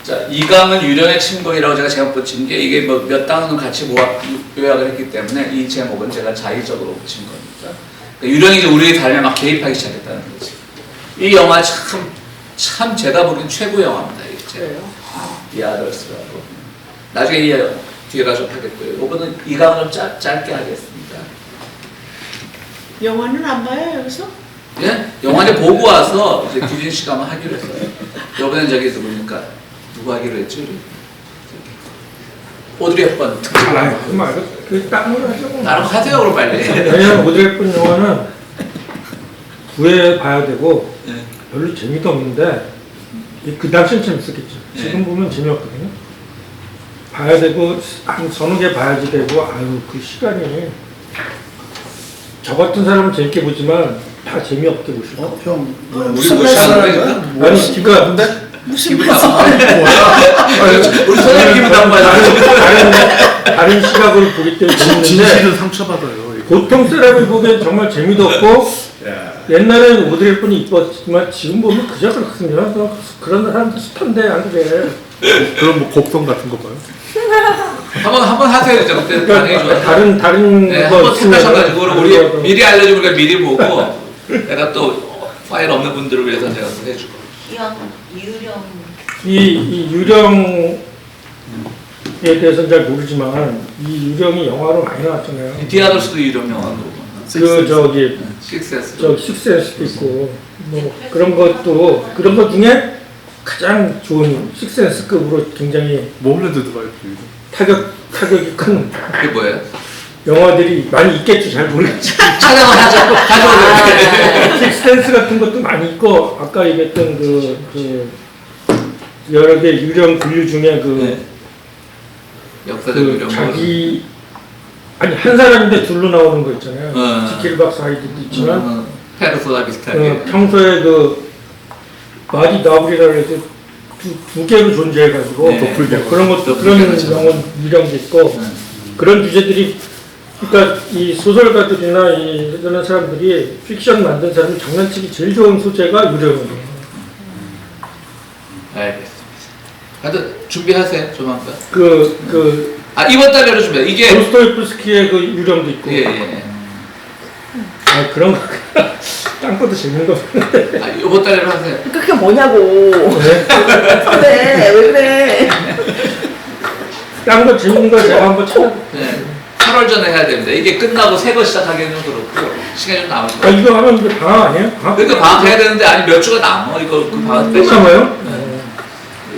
자, 이강은 유령의 침공이라고 제가 제목 붙인 게 이게 뭐 몇 단어는 같이 요약을 했기 때문에 이 제목은 제가 자의적으로 붙인 겁니다. 그러니까 유령이 이제 우리의 삶에 막 개입하기 시작했다는 거지. 이 영화 참 제가 보기엔 최고 영화입니다. 이제 비아더스라고. 나중에 이 뒤에 가서 하겠고요. 이거는 이강은 좀 짧게 하겠습니다. 영화는 안 봐요 여기서? 예? 영화를 보고 와서 이제 규진 씨가 한번 하기로 했어요. 이번엔 저기 누구니까 누구 하기로 했죠? 우리? 오드리 헵번 특집. 아니, 그 말고 그 딴으로 하자고. 나랑 하세요 그럼 빨리. 왜냐면 오드리 헵번 영화는 9회 봐야 되고 예. 별로 재미도 없는데 그 당시엔 재밌었겠죠. 지금 예. 보면 재미없거든요. 봐야 되고 한 서너 개 봐야지 되고 아유 그 시간이 저 같은 사람은 재밌게 보지만 다 재미없게 보실 거예요. 형, 우리 못 찾는 거야? 아니 그러니까 무슨 기분 나빠. 우리 선생님 기분 나빠요. 다른 시각으로 보기 때문에 재밌는데 진실은 상처받아요. 이거. 보통 사람이 보기엔 정말 재미도 없고 옛날에는 오드리 헵번이 이뻤지만 지금 보면 그저 그렇습니다. 그런 사람도 숱한데 안 그래. 그럼 뭐 곡성 같은 거 봐요? 한번 하세요. 이제 그때 당해줘. 다른 네, 거 한번 택하셔가지고 우리 있으면 미리 알려주면 우리가 미리 보고 내가 또 파일 없는 분들을 위해서 제가 또 해주고. 이 유령에 대해서는 잘 모르지만 이 유령이 영화로 많이 나왔잖아요. 디아더스도 유령 영화고. 그 저기 식센스. 저 식센스도 있고 뭐 그런 것 중에 가장 좋은 식센스급으로 굉장히 몽랜드 드라이브. 타격이 큰 그게 뭐예요? 영화들이 많이 있겠죠. 잘 모르겠지. 촬영을 하죠. 가져오세요. 식센스 같은 것도 많이 있고 아까 얘기했던 그 여러 개 유령 분류 중에 역사적 그 유령. 자기 아니 한 사람인데 둘로 나오는 거 있잖아요. 지킬 박스 하이드도 있지만 페르소나 비슷하게. 평소에 그 마디 나블이라고 해서 두 개로 존재해가지고 네. 그런 것도 그런 영혼 유령도 있고 그런 주제들이 그러니까 이 소설가들이나 이런 사람들이 픽션 만든 사람이 장난치기 제일 좋은 소재가 유령이에요. 알겠습니다. 하여튼 준비하세요. 조만간. 이번 달에로 준비해. 이게 도스토옙스키의 그 유령도 있고. 예. 아 그런 거. 딴 것도 재밌는 거. 이번 달에로 하세요. 그게 뭐냐고. 네? 그래 왜 그래? 딴 거 재밌는 거 제가 한번 찾아. 네. 8월 전에 해야 됩니다. 이게 끝나고 새 거 시작하기는 그렇고 시간이 좀 남을 거예요. 이거 하면 이제 방학 아니에요? 그러니까 방학 해야 되는데 아니 몇 주가 남아. 이거 그 방학 때. 남아요?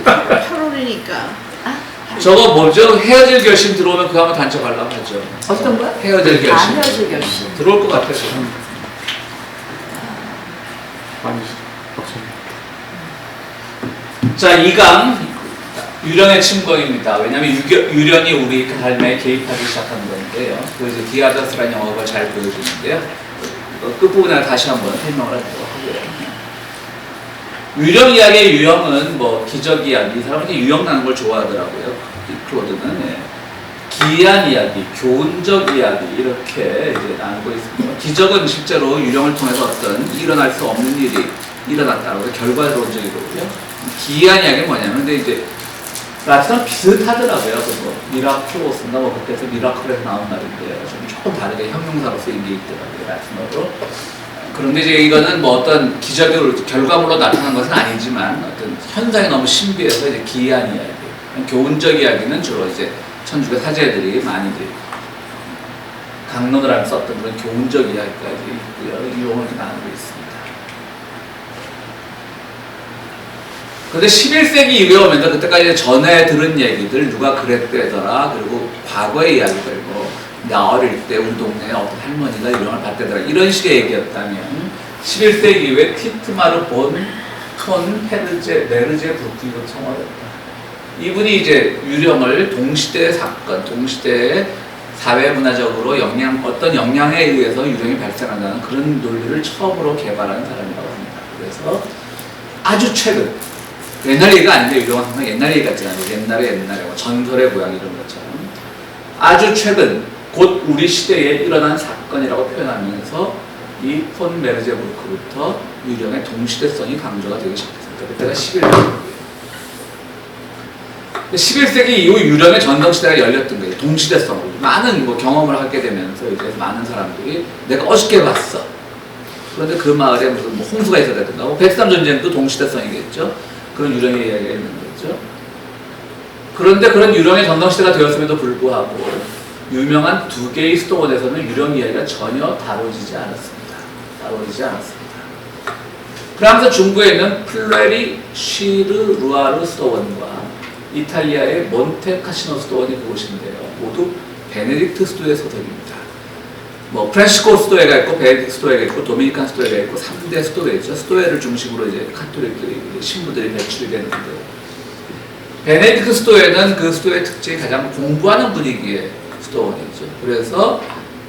8월이니까. 저거 뭐죠? 헤어질 결심 들어오면 그거 한번 단체 관람하죠. 어떤 거야? 헤어질 결심. 헤어질 결심. 들어올 것 같아요. 많이 박수입니다. 자, 2강 유령의 침공입니다. 왜냐하면 유령이 우리 삶에 개입하기 시작한 건데요. 그래서 디아더스라는 영화가 잘 보여주는데요. 끝부분에 다시 한번 설명을 하도록 하고요. 유령 이야기의 유형은 뭐 기적 이야기, 이 사람은 유형 나는 걸 좋아하더라고요. 이 클로드는 기이한 이야기, 교훈적 이야기 이렇게 이제 나누고 있습니다. 기적은 실제로 유령을 통해서 어떤 일어날 수 없는 일이 일어났다고 해서 결과론적이거든요. 기이한 이야기는 뭐냐면 근데 이제 라틴어는 비슷하더라고요. 그 미라클로스인가 뭐 그때서 미라클에서 나온 말인데 좀 조금 다르게 형용사로 쓰인 게 있더라고요. 라틴어로. 그런데 이제 이거는 뭐 어떤 기적으로 결과물로 나타난 것은 아니지만 어떤 현상이 너무 신비해서 이제 기이한 이야기, 교훈적 이야기는 주로 이제 천주교 사제들이 많이들 강론을 하면서 썼던 그런 교훈적 이야기까지 있고요. 이 용어를 나누고 있습니다. 그런데 11세기 이후에 오면서 그때까지 전에 들은 얘기들 누가 그랬대더라 그리고 과거의 이야기들 뭐 나 어릴 때 우리 동네에 어떤 할머니가 유령을 봤대더라 이런 식의 얘기였다면 11세기 이후에 티트마르 본 헤르제 메르제 브루클리노 청어였다. 이분이 이제 유령을 동시대의 사건, 동시대의 사회문화적으로 어떤 영향에 의해서 유령이 발생한다는 그런 논리를 처음으로 개발한 사람이라고 합니다. 그래서 아주 최근, 옛날 얘기가 아닌데 유령은 항상 옛날 얘기 같지 않아요. 옛날에 뭐 전설의 고향 이런 것처럼 아주 최근 곧 우리 시대에 일어난 사건이라고 표현하면서 이 폰 메르제부르크부터 유령의 동시대성이 강조가 되기 시작했습니다. 그때가 11세기예요. 11세기 이후 유령의 전성시대가 열렸던 거예요. 동시대성으로. 많은 뭐 경험을 하게 되면서 이제 많은 사람들이 내가 어저께 봤어. 그런데 그 마을에 무슨 뭐 홍수가 있었다든가, 뭐 베트남 전쟁도 동시대성이겠죠. 그런 유령의 이야기가 있는 거죠. 그런데 그런 유령의 전성시대가 되었음에도 불구하고 유명한 두 개의 수도원에서는 유령 이야기가 전혀 다뤄지지 않았습니다. 프랑스 중부에 있는 플레리 쉬르 루아르 수도원과 이탈리아의 몬테 카시노 수도원이 그곳인데요. 모두 베네딕트 수도의 소속입니다. 뭐 프란시스코 수도회가 있고 베네딕트 수도회가 있고 도미니칸 수도회가 있고 3대 수도회죠. 수도회를 중심으로 이제 카톨릭들이 신부들이 배출이 되는데요. 베네딕트 수도회는 그 수도의 특징이 가장 공부하는 분위기의 수도원이죠. 그래서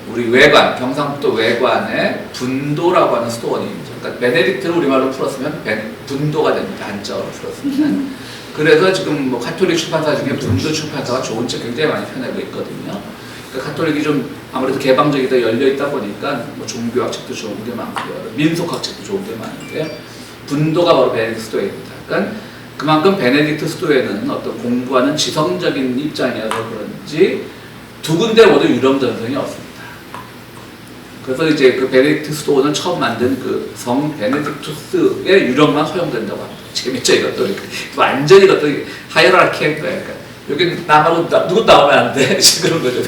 우리 외관, 경상북도 외관에 분도라고 하는 수도원이죠. 그러니까 베네딕트를 우리말로 풀었으면 분도가 됩니다. 한자어로 풀었으면. 그래서 지금 뭐 카톨릭 출판사 중에 분도 출판사가 좋은 책 굉장히 많이 펴내고 있거든요. 그러니까 카톨릭이 좀 아무래도 개방적이다 열려 있다 보니까 뭐 종교학 책도 좋은 게 많고요. 민속학 책도 좋은 게 많은데 분도가 바로 베네딕트 수도회입니다. 그러니까 그만큼 베네딕트 수도회는 어떤 공부하는 지성적인 입장이어서 그런지 두 군데 모두 유령 전성이 없습니다. 그래서 이제 그 베네딕트 수도원을 처음 만든 그 성 베네딕투스의 유령만 허용된다고 합니다. 재밌죠 이것도. 완전히 이것도 하이라키인 거예요. 그러니까 여기 나하고 누구 나오면 안 돼. 그런 거죠.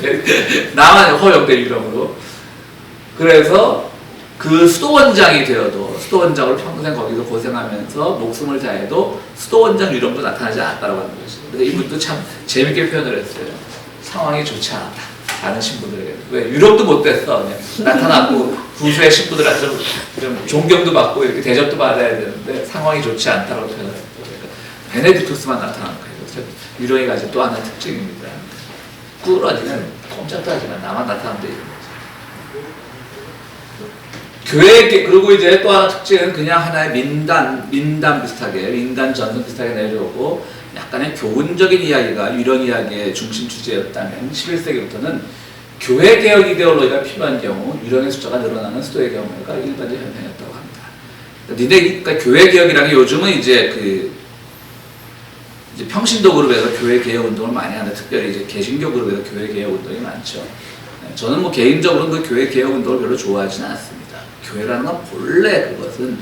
나만 허용된 유령으로. 그래서 그 수도원장이 되어도 수도원장으로 평생 거기서 고생하면서 목숨을 다해도 수도원장 유령도 나타나지 않았다고 하는 것이죠. 그래서 이분도 참 재밌게 표현을 했어요. 상황이 좋지 않았다. 다른 신부들에게. 왜? 유럽도 못 됐어. 그냥 나타나고 구수의 신부들한테 좀 존경도 받고 이렇게 대접도 받아야 되는데 상황이 좋지 않다고 표현을 했고. 그러니까 베네딕투스만 나타난 거예요. 유령이 가진 또 하나의 특징입니다. 꾸러지는 꼼짝도 하지만 나만 나타나면 되는 거죠. 교회, 그리고 이제 또 하나 특징은 그냥 하나의 민담 비슷하게, 민간 전선 비슷하게 내려오고 약간의 교훈적인 이야기가 유령 이야기의 중심 주제였다면 11세기부터는 교회 개혁 이데올로기가 필요한 경우 유령의 숫자가 늘어나는 수도의 경우가 일반적 현상이었다고 합니다. 그러니까 교회 개혁이라는 게 요즘은 이제 이제 평신도 그룹에서 교회 개혁 운동을 많이 하는데 특별히 이제 개신교 그룹에서 교회 개혁 운동이 많죠. 저는 뭐 개인적으로는 그 교회 개혁 운동을 별로 좋아하지는 않습니다. 교회라는 건 본래 그것은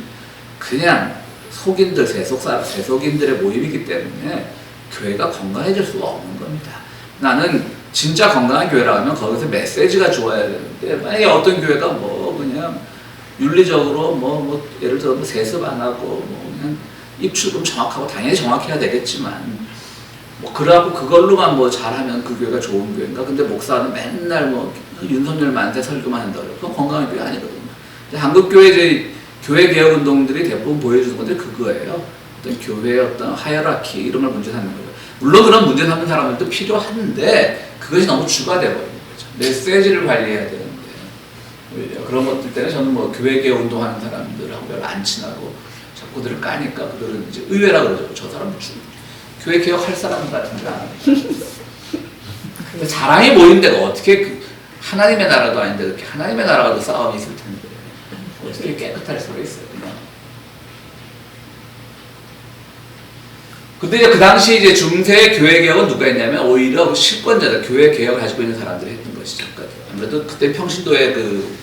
그냥 속인들, 세속인들의 모임이기 때문에 교회가 건강해질 수가 없는 겁니다. 나는 진짜 건강한 교회라 하면 거기서 메시지가 좋아야 되는데 만약에 어떤 교회가 뭐 그냥 윤리적으로 뭐 예를 들어 뭐 세습 안 하고 뭐 그냥 입출금 정확하고 당연히 정확해야 되겠지만 뭐 그러고 그걸로만 뭐 잘하면 그 교회가 좋은 교회인가? 근데 목사는 맨날 뭐 윤석열 만세 설교만 한다고 그건 건강한 교회 아니거든요. 한국 교회 이제 교회 개혁 운동들이 대부분 보여주는 것들이 그거예요. 어떤 교회의 어떤 하이어라키 이런 걸 문제 삼는 거예요. 물론 그런 문제 삼는 사람들도 필요한데 그것이 너무 주가 되어버리는 거죠. 메시지를 관리해야 되는데 오히려 그런 것들 때문에 저는 뭐 교회 개혁 운동하는 사람들하고 별로 안 친하고 자꾸 그들을 까니까 그들은 이제 의외라 그러죠. 저 사람은 교회 개혁할 사람 같은데 안 근데 사람이 모인 데가 어떻게 하나님의 나라도 아닌데 그렇게 하나님의 나라가도 싸움이 있을 텐데 어떻게 깨끗할 수가 있어요. 근데 이제 그 당시 이제 중세 교회 개혁은 누가 했냐면 오히려 실권자들, 교회 개혁을 가지고 있는 사람들이 했던 것이죠. 그러니까 아무래도 그때 평신도의 그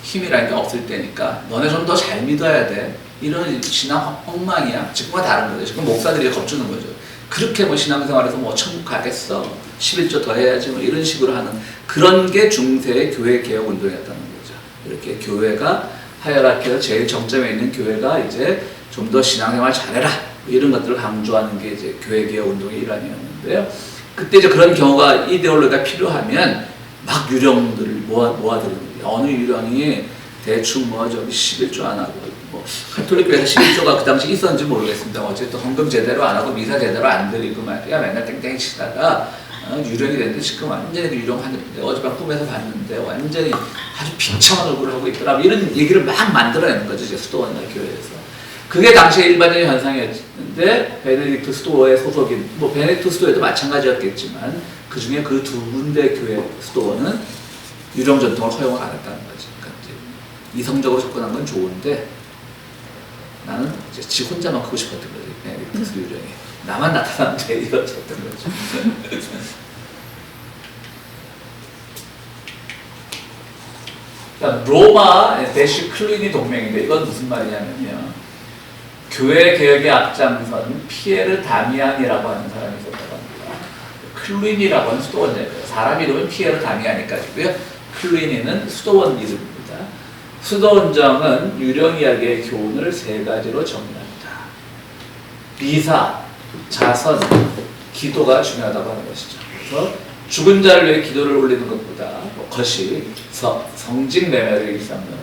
힘이라는 게 없을 때니까 너네 좀 더 잘 믿어야 돼. 이런 신앙 엉망이야. 지금과 다른 거죠. 지금 목사들이 겁주는 거죠. 그렇게 뭐 신앙생활에서 뭐 천국 가겠어. 11조 더 해야지 뭐 이런 식으로 하는 그런 게 중세의 교회 개혁 운동이었다는 거죠. 이렇게 교회가 하이라키에서 제일 정점에 있는 교회가 이제 좀 더 신앙생활 잘해라. 이런 것들을 강조하는 게 이제 교회 개혁 운동의 일환이었는데요. 그때 이제 그런 경우가 이데올로기가 필요하면 막 유령들을 모아들이는 거예요. 어느 유령이 대충 뭐 저기 11조 안 하고 뭐 카톨릭 교회에서 11조가 그 당시 있었는지 모르겠습니다. 어쨌든 헌금 제대로 안 하고 미사 제대로 안 드리고 말이야 맨날 땡땡이 치다가 유령이 됐는데 지금 완전히 그 유령 하는데 어젯밤 꿈에서 봤는데 완전히 아주 비참한 얼굴을 하고 있더라 이런 얘기를 막 만들어내는 거죠. 이제 수도원이나 교회에서. 그게 당시의 일반적인 현상이었는데 베네딕트 수도의 소속인 뭐 베네딕트 수도에도 마찬가지였겠지만 그 중에 그 두 군데 교회 수도원은 유령 전통을 허용을 안 했다는 거죠. 그러니까 이제 이성적으로 접근한 건 좋은데 나는 이제 지 혼자만 크고 싶었던 거지. 베네딕투스 유령이. 나만 나타나면 돼. 이랬었던 거죠. 로마 대시 클루니 동맹인데 이건 무슨 말이냐면요. 교회 개혁의 앞장선 피에르 다미안이라고 하는 사람이 있었다고 합니다. 클루니라고 하는 수도원이에요. 사람 이름은 피에르 다미안이까지고요. 클루니는 수도원 이름입니다. 수도원정은 유령 이야기의 교훈을 세 가지로 정리합니다. 미사, 자선, 기도가 중요하다고 하는 것이죠. 그래서 죽은 자를 위해 기도를 올리는 것보다 것이 성직매매를 일삼는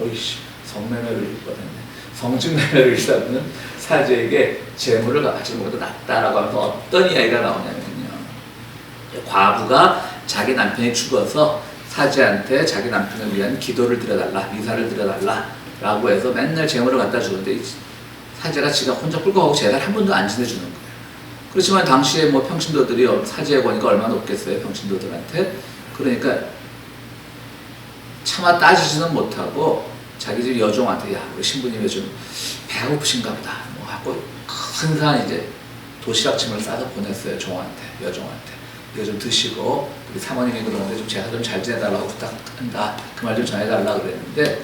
성매매를 일삼는 성직매매를 일삼는 사제에게 재물을 바치는 것보다 낫다라고 하면서 어떤 이야기가 나오냐면요. 과부가 자기 남편이 죽어서 사제한테 자기 남편을 위한 기도를 드려달라, 미사를 드려달라라고 해서 맨날 재물을 갖다 주는데 사제가 지가 혼자 끌고 가고 제사를 한 번도 안 지내주는 거예요. 그렇지만 당시에 뭐 평신도들이 사제의 권위가 얼마나 높겠어요, 평신도들한테. 그러니까 차마 따지지는 못하고 자기 집 여종한테 야 우리 신부님 요즘 배가 고프신가 보다 뭐 하고 항상 이제 도시락짐을 싸서 보냈어요. 여종한테 이거 좀 드시고 우리 사모님이 그러는데 좀 제사 좀 잘 지내달라고 부탁한다. 그 말 좀 전해달라고 그랬는데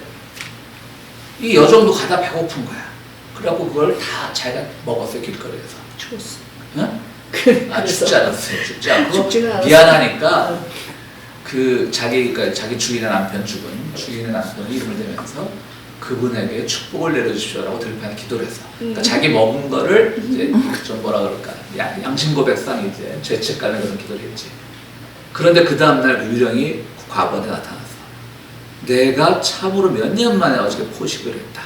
이 여종도 가다 배고픈 거야. 그래갖고 그걸 다 자기가 먹었어요. 길거리에서. 죽었어. 응? 아 죽지 않았어요. 죽지 않고 죽지는 않았어. 미안하니까 그 자기 주인의 남편 죽은 주인의 남편 이름을 대면서 그분에게 축복을 내려주십시오라고 들판에 기도를 했어. 그러니까 자기 먹은 거를 이제 좀 뭐라 그럴까 양심 고백상 이제 죄책감에 그런 기도를 했지. 그런데 그 다음날 유령이 과부한테 나타났어. 내가 참으로 몇 년 만에 어저께 포식을 했다.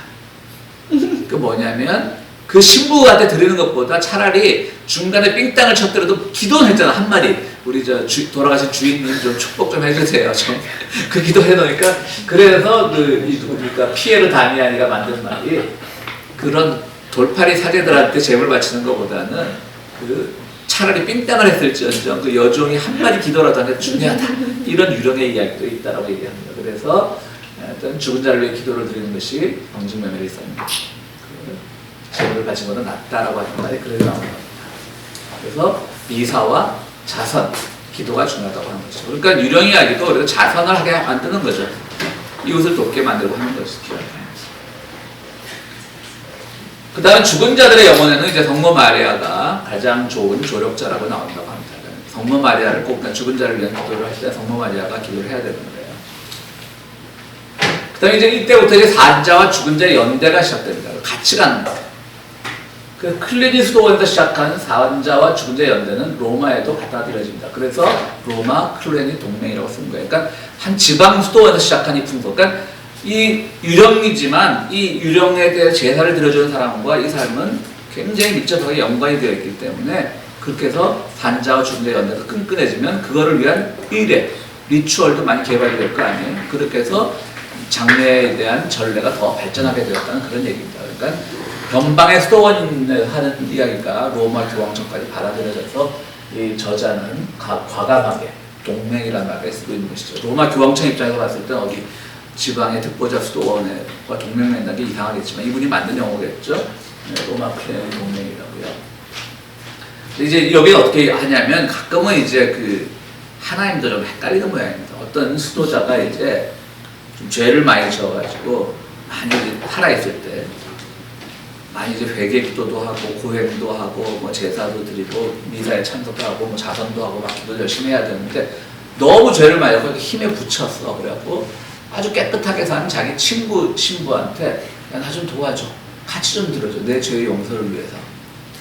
그 뭐냐면 그 신부한테 드리는 것보다 차라리 중간에 삥땅을 쳤더라도 기도는 했잖아. 한 마디 우리 돌아가신 주인님 좀 축복 좀 해주세요. 좀 그 기도 해놓으니까 그래서 그러니까 피에르 다미안이가 만든 말이 그런 돌팔이 사제들한테 재물 바치는 것보다는 그 차라리 삥땅을 했을지언정 그 여종이 한 마디 기도라도 하는 게 중요하다. 이런 유령의 이야기도 있다라고 얘기합니다. 그래서 어떤 죽은 자를 위해 기도를 드리는 것이 성직매매를 일삼는 재물을 바치는 것보다 낫다라고 하는 말이 그래서 나오는 겁니다. 그래서 미사와 자선, 기도가 중요하다고 하는 거죠. 그러니까 유령 이야기도 그래서 자선을 하게 만드는 거죠. 이웃을 돕게 만들고 하는 것이죠. 그 다음 죽은 자들의 영혼에는 이제 성모 마리아가 가장 좋은 조력자라고 나온다고 합니다. 성모 마리아를 꼭 죽은 자를 위한 기도를 할 때 성모 마리아가 기도를 해야 되는 거예요. 그 다음에 이제 이때부터 이제 산자와 죽은 자의 연대가 시작됩니다. 같이 가는 거예요. 그 클리니 수도원에서 시작한 산자와 죽은 자의 연대는 로마에도 받아들여집니다. 그래서 로마 클레니 동맹이라고 쓴 거예요. 그러니까 한 지방 수도원에서 시작한 이 풍속. 그러니까 이 유령이지만 이 유령에 대해 제사를 드려주는 사람과 이 삶은 굉장히 밀접하게 연관이 되어 있기 때문에 그렇게 해서 산자와 죽은 자의 연대가 끈끈해지면 그거를 위한 의례, 리추얼도 많이 개발이 될 거 아니에요. 그렇게 해서 장례에 대한 전례가 더 발전하게 되었다는 그런 얘기입니다. 그러니까 변방의 수도원을 하는 이야기가 로마 교황청까지 받아들여져서 이 저자는 과감하게 동맹이라는 말을 쓰고 있는 것이죠. 로마 교황청 입장에서 봤을 때 어디 지방의 특보자 수도원과 동맹 맺는 게 이상하겠지만 이분이 만든 용어겠죠. 네, 로마 클레니 동맹이라고요. 이제 여기 어떻게 하냐면 가끔은 이제 그 하나님도 좀 헷갈리는 모양입니다. 어떤 수도자가 이제 좀 죄를 많이 지어가지고 많이 살아있을 때 많이 이제 회개 기도도 하고 고행도 하고 뭐 제사도 드리고 미사에 참석도 하고 뭐 자선도 하고 막 기도 열심히 해야 되는데 너무 죄를 많이 하고 힘에 부쳤어. 그래갖고 아주 깨끗하게 사는 자기 신부한테 야, 나 좀 도와줘. 같이 좀 드려줘. 내 죄의 용서를 위해서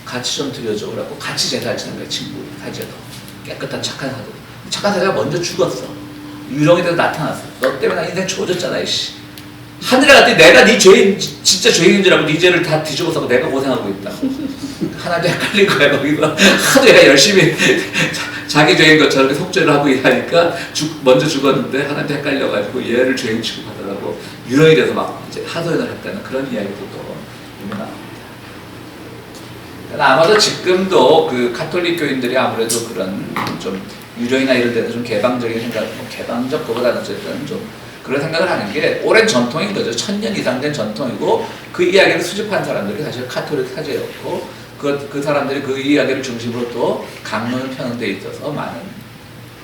같이 좀 드려줘. 그래갖고 같이 제사를 지는 거야. 친구 사제도 깨끗한 착한 사도. 착한 사제가 먼저 죽었어. 유령이 돼서 나타났어. 너 때문에 나 인생 조졌잖아 이씨. 하늘에 갔더니 내가 네 죄인 진짜 죄인인 줄 알고 네 죄를 다 뒤집어서 내가 고생하고 있다. 하나도 헷갈린 거야 거기서. 하도 얘가 열심히 자기 죄인 것처럼 속죄를 하고 하니까 먼저 죽었는데 하나도 헷갈려가지고 얘를 죄인 취급하더라고. 유령이 돼서 막 이제 하소연을 했다는 그런 이야기도 또 나옵니다. 아마도 지금도 그 카톨릭 교인들이 아무래도 그런 좀 유령이나 이런 데서 좀 개방적인 생각, 뭐 개방적 그보다는 어쨌든 좀 그런 생각을 하는 게 오랜 전통인 거죠. 1000년 이상 된 전통이고 그 이야기를 수집한 사람들이 사실 카톨릭 사제였고 그 사람들이 그 이야기를 중심으로 또 강론을 펴는 데 있어서 많은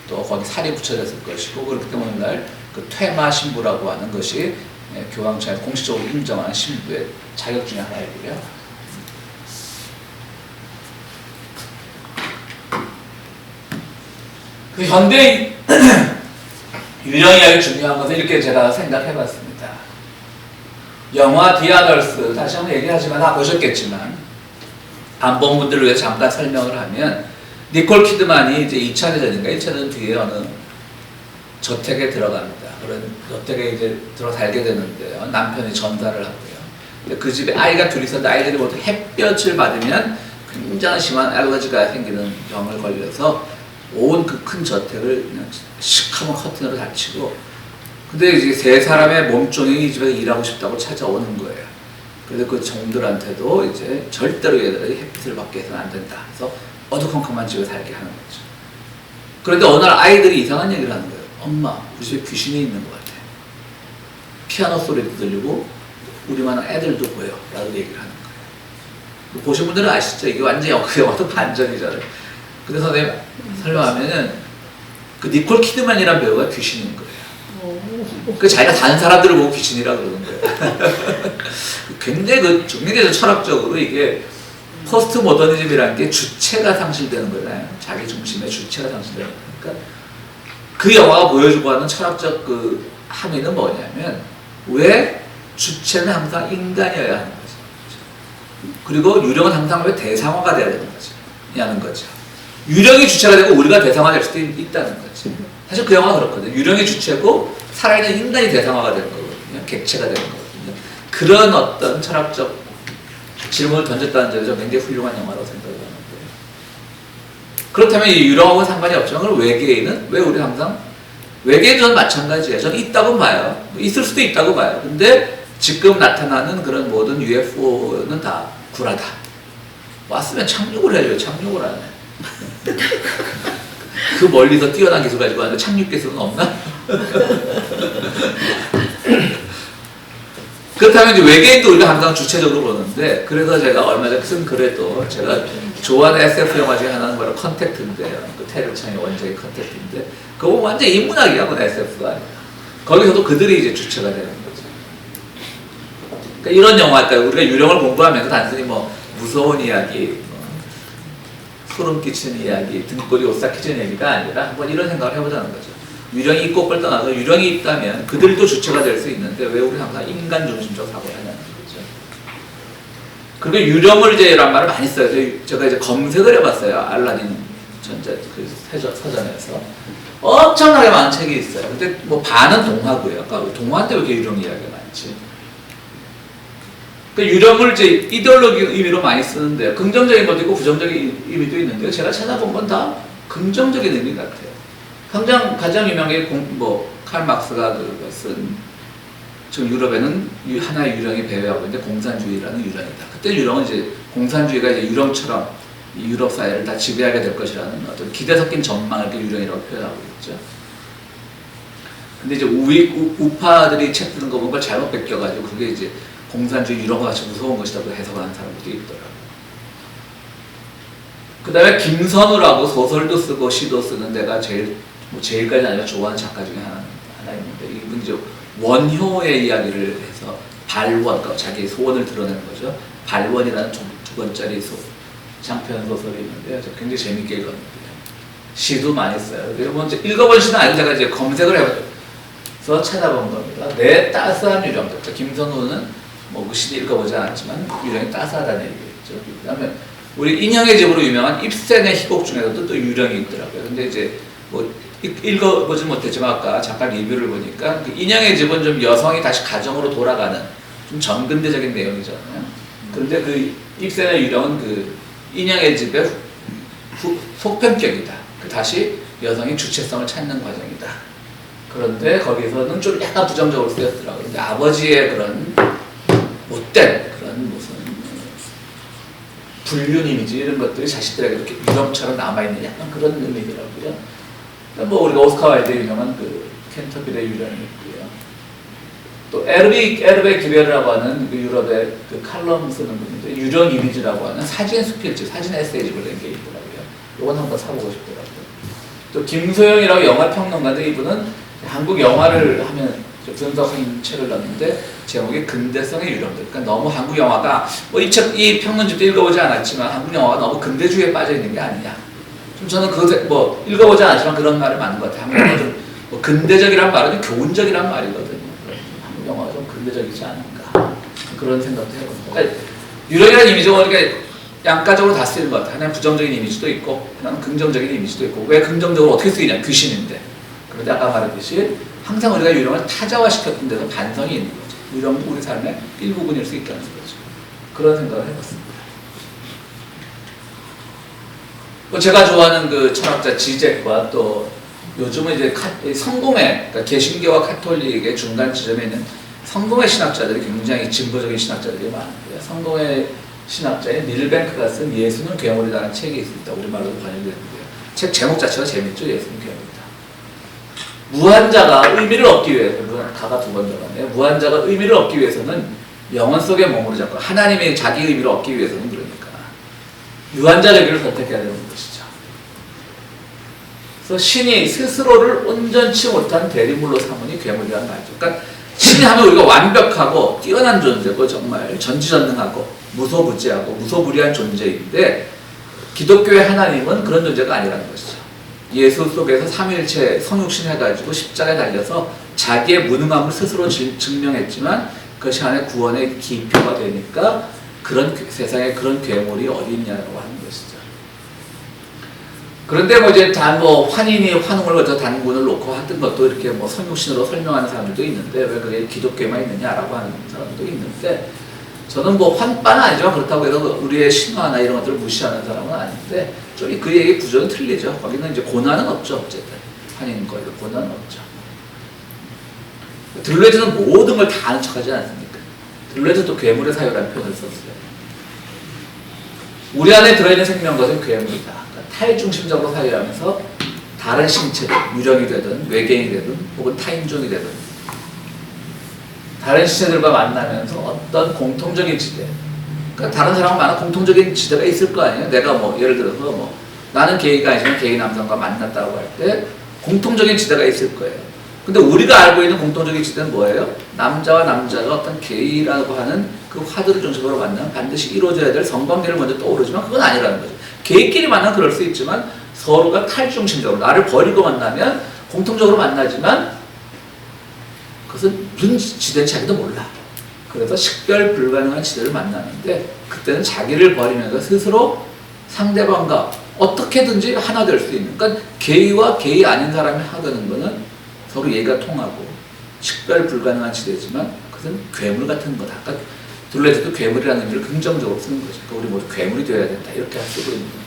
또 거기 살이 붙여졌을 것이고 그렇기 때문에 오늘날 그 퇴마 신부라고 하는 것이 교황청에서 공식적으로 인정하는 신부의 자격 중에 하나이고요. 그 현대 유령 이야기 중요한 것은 이렇게 제가 생각해봤습니다. 영화 디아널스 다시 한번 얘기하지만 다 보셨겠지만 안 본 분들을 위해 잠깐 설명을 하면 니콜 키드만이 이제 2차 대전인가 1차 대전 뒤에 어느 저택에 들어갑니다. 그런 저택에 이제 들어 살게 되는데요. 남편이 전사를 하고요. 그 집에 아이가 둘이 있었는데 아이들이 모두 햇볕을 받으면 굉장히 심한 알러지가 생기는 병을 걸려서 온 그 큰 저택을 그냥 시커먼 커튼으로 닫히고 근데 이제 세 사람의 몸종이 이 집에서 일하고 싶다고 찾아오는 거예요. 그래서 그 종들한테도 이제 절대로 얘들이 햇빛을 받게 해서는 안 된다. 그래서 어두컴컴한 집에 살게 하는 거죠. 그런데 어느 날 아이들이 이상한 얘기를 하는 거예요. 엄마, 우리 집에 귀신이 있는 것 같아. 피아노 소리도 들리고 우리만한 애들도 보여. 라고 얘기를 하는 거예요. 보신 분들은 아시죠? 이게 완전히 영화도 반전이잖아요. 근데 선생님 설명하면은 그 니콜 키드만이라는 배우가 귀신인 거예요. 그 자기가 다른 사람들을 보고 귀신이라 그러는 거예요. 굉장히 굉장히 철학적으로 이게 포스트 모더니즘이라는 게 주체가 상실되는 거잖아요. 자기 중심의 주체가 상실되는 거니까 그 영화가 보여주고 하는 철학적 그 함의는 뭐냐면 왜 주체는 항상 인간이어야 하는 거죠. 그리고 유령은 항상 왜 대상화가 돼야 되는 거죠. 냐는 거죠. 유령이 주체가 되고 우리가 대상화 될 수도 있다는 거죠. 사실 그 영화가 그렇거든요. 유령이 주체고 살아있는 인간이 대상화가 되는 거거든요. 객체가 되는 거거든요. 그런 어떤 철학적 질문을 던졌다는 점에서 굉장히 훌륭한 영화라고 생각을 하는데 그렇다면 이 유령하고는 상관이 없지만 그럼 외계인은? 왜 우리 항상 외계인도 전 마찬가지예요. 저는 있다고 봐요. 있을 수도 있다고 봐요. 근데 지금 나타나는 그런 모든 UFO는 다 구라다. 왔으면 착륙을 해줘요. 착륙을 안 해. 그 멀리서 뛰어난 기술 가지고 하는데 착륙 기술은 없나? 그렇다면 이제 외계인도 우리가 항상 주체적으로 보는데 그래서 제가 얼마 전에 쓴 글에도 제가 좋아하는 SF 영화 중에 하나는 바로 컨택트인데요. 그 테르 창의 원작의 컨택트인데 그거 완전 인문학이야. 그건 SF가 아니야. 거기서도 그들이 이제 주체가 되는 거죠. 그러니까 이런 영화일까요? 우리가 유령을 공부하면서 단순히 뭐 무서운 이야기 소름 끼치는 이야기, 등골이 오싹해지는 얘기가 아니라 한번 이런 생각을 해보자는 거죠. 유령이 있고 없고를 떠나서 유령이 있다면 그들도 주체가 될 수 있는데 왜 우리 항상 인간 중심적 사고를 하냐는 거죠. 그리고 유령을 이제 이런 말을 많이 써요. 제가 이제 검색을 해봤어요. 알라딘 전자 그 서점에서 엄청나게 많은 책이 있어요. 근데 뭐 반은 동화고요. 그러니까 동화인데 왜 이렇게 유령 이야기가 많지? 그 유령을 이제 이데올로기 의미로 많이 쓰는데 긍정적인 것도 있고 부정적인 의미도 있는데요. 제가 찾아본 건 다 긍정적인 의미 같아요. 가장 유명한 칼 막스가 쓴 지금 유럽에는 하나의 유령이 배회하고 있는데 공산주의라는 유령이다. 그때 유령은 이제 공산주의가 이제 유령처럼 이 유럽 사회를 다 지배하게 될 것이라는 어떤 기대 섞인 전망을 이렇게 유령이라고 표현하고 있죠. 근데 이제 우파들이 책 쓰는 거 보면 잘못 베껴가지고 그게 이제 공산주의 유령과 같이 무서운 것이라고 해석하는 사람들도 있더라고요. 그 다음에 김선우라고 소설도 쓰고 시도 쓰는 데가 제일까지 아니라 좋아하는 작가 중에 하나 있는데 이분 이제 원효의 이야기를 해서 발원, 그러니까 자기 소원을 드러내는 거죠. 발원이라는 두 권짜리 장편 소설이 있는데요. 굉장히 재밌게 읽었는데요. 시도 많이 써요. 먼저 읽어본 시는 아니고 제가 이제 검색을 해서 찾아본 겁니다. 내 따스한 유령. 김선우는 그 시도 읽어보지 않았지만 유령이 따스하다는 얘기겠죠. 그 다음에 우리 인형의 집으로 유명한 입센의 희곡 중에서도 또 유령이 있더라고요. 근데 이제 읽어보지 못했지만 아까 잠깐 리뷰를 보니까 그 인형의 집은 좀 여성이 다시 가정으로 돌아가는 좀 전근대적인 내용이잖아요. 그런데 그 입센의 유령은 그 인형의 집의 속편격이다. 다시 여성이 주체성을 찾는 과정이다. 그런데 거기서는 좀 약간 부정적으로 쓰였더라고요. 근데 아버지의 그런 못된 그런 무슨 불륜 이미지 이런 것들이 자식들에게 이렇게 유령처럼 남아있는 약간 그런 의미더라고요. 뭐 우리가 오스카 와일드의 유명한 그 캔터빌의 유령이 있고요. 또 에르베 기베르라고 하는 그 유럽의 그 칼럼 쓰는 분인데 유령 이미지라고 하는 사진 수필집, 사진 에세이집을 낸 게 있더라고요. 이건 한번 사보고 싶더라고요. 또 김소영이라고 영화 평론가인데 이분은 한국 영화를 하면 분석한 책을 놨는데 제목이 근대성의 유령들. 그러니까 너무 한국 영화가 뭐 이 평론집도 읽어보지 않았지만 한국 영화가 너무 근대주의에 빠져 있는 게 아니냐. 좀 저는 뭐 읽어보지 않았지만 그런 말이 맞는 것 같아요. 한국 영화가 좀뭐 근대적이란 말은 교훈적이란 말이거든요. 한국 영화가 좀 근대적이지 않은가 그런 생각도 해봅니다. 그러니까 유령이라는 이미지가 그러니까 양가적으로 다 쓰이는 것 같아요. 하나는 부정적인 이미지도 있고 하나는 긍정적인 이미지도 있고 왜 긍정적으로 어떻게 쓰이냐 귀신인데 그런데 아까 말했듯이 항상 우리가 유령을 타자화시켰던 데도 반성이 있는 거죠. 유령도 우리 삶의 일부분일 수 있다는 거죠. 그런 생각을 해봤습니다. 또 제가 좋아하는 그 철학자 지젝과 또 요즘은 이제 성공회, 그러니까 개신교와 카톨릭의 중간 지점에 있는 성공회 신학자들이 굉장히 진보적인 신학자들이 많은데요. 성공회 신학자인 밀뱅크가 쓴 예수는 괴물이라는 책이 있습니다. 우리말로도 번역됐는데요. 책 제목 자체가 재밌죠. 예수는 괴물이다. 무한자가 의미를 얻기 위해서, 가가 두 번 들어갔네요. 무한자가 의미를 얻기 위해서는 영혼 속에 머무르지 않고 하나님의 자기 의미를 얻기 위해서는 그러니까 유한자적기를 선택해야 되는 것이죠. 그래서 신이 스스로를 온전치 못한 대리물로 삼으니 괴물이라는 말이죠. 그러니까 신이 하면 우리가 완벽하고 뛰어난 존재고 정말 전지전능하고 무소부지하고 무소불위한 존재인데 기독교의 하나님은 그런 존재가 아니라는 것이죠. 예수 속에서 삼위일체 성육신 해가지고 십자가에 달려서 자기의 무능함을 스스로 증명했지만 그것이 하나의 구원의 기표가 되니까 그런 세상에 그런 괴물이 어디 있냐고 하는 것이죠. 그런데 뭐 이제 환인이 환웅을 거쳐 단군을 놓고 하던 것도 이렇게 뭐 성육신으로 설명하는 사람들도 있는데 왜 그게 기독교에만 있느냐라고 하는 사람도 있는데 저는 뭐 환빠는 아니지만 그렇다고 해서 우리의 신화나 이런 것들을 무시하는 사람은 아닌데 좀 그 얘기 구조는 틀리죠. 거기는 이제 고난은 없죠. 어쨌든 환인 거에도 고난은 없죠. 들레즈는 모든 걸 다 아는 척하지 않습니까? 들레즈도 괴물의 사유라는 표현을 썼어요. 우리 안에 들어있는 생명것은 괴물이다. 그러니까 타인중심적으로 사유하면서 다른 신체들, 유령이 되든 외계인이 되든 혹은 타인종이 되든 다른 신체들과 만나면서 어떤 공통적인 지대, 그러니까 다른 사람과 많은 공통적인 지대가 있을 거 아니에요. 내가 뭐 예를 들어서 뭐 나는 게이가 아니지만 게이 남성과 만났다고 할 때 공통적인 지대가 있을 거예요. 근데 우리가 알고 있는 공통적인 지대는 뭐예요? 남자와 남자가 어떤 게이라고 하는 그 화두를 중심으로 만나면 반드시 이루어져야 될 성관계를 먼저 떠오르지만 그건 아니라는 거죠. 게이끼리 만나면 그럴 수 있지만 서로가 탈중심적으로 나를 버리고 만나면 공통적으로 만나지만 그것은 무슨 지대인지 자기도 몰라. 그래서 식별 불가능한 지대를 만나는데 그때는 자기를 버리면서 스스로 상대방과 어떻게든지 하나 될 수 있는, 그러니까 게이와 게이 아닌 사람이 하나 되는 거는 서로 얘기가 통하고 식별 불가능한 지대지만 그것은 괴물 같은 거다. 그러니까 둘레즈도 괴물이라는 의미를 긍정적으로 쓰는 거죠. 그러니까 우리 모두 괴물이 되어야 된다 이렇게 쓰고 있는 겁니다.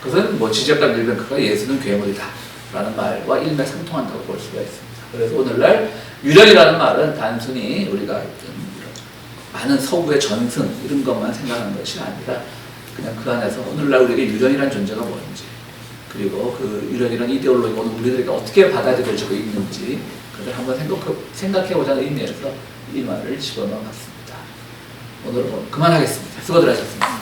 그것은 뭐 지적과 밀뱅크가 예수는 괴물이다 라는 말과 일맥상통한다고 볼 수가 있습니다. 그래서 오늘날 유령이라는 말은 단순히 우리가 많은 서구의 전승 이런 것만 생각하는 것이 아니라 그냥 그 안에서 오늘날 우리에게 유령이라는 존재가 뭔지 그리고 그 유령이라는 이데올로기가 오늘 우리들에게 어떻게 받아들여지고 있는지 그걸 한번 생각해보자는 의미에서 이 말을 집어넣어봤습니다. 오늘은 그만하겠습니다. 수고들 하셨습니다.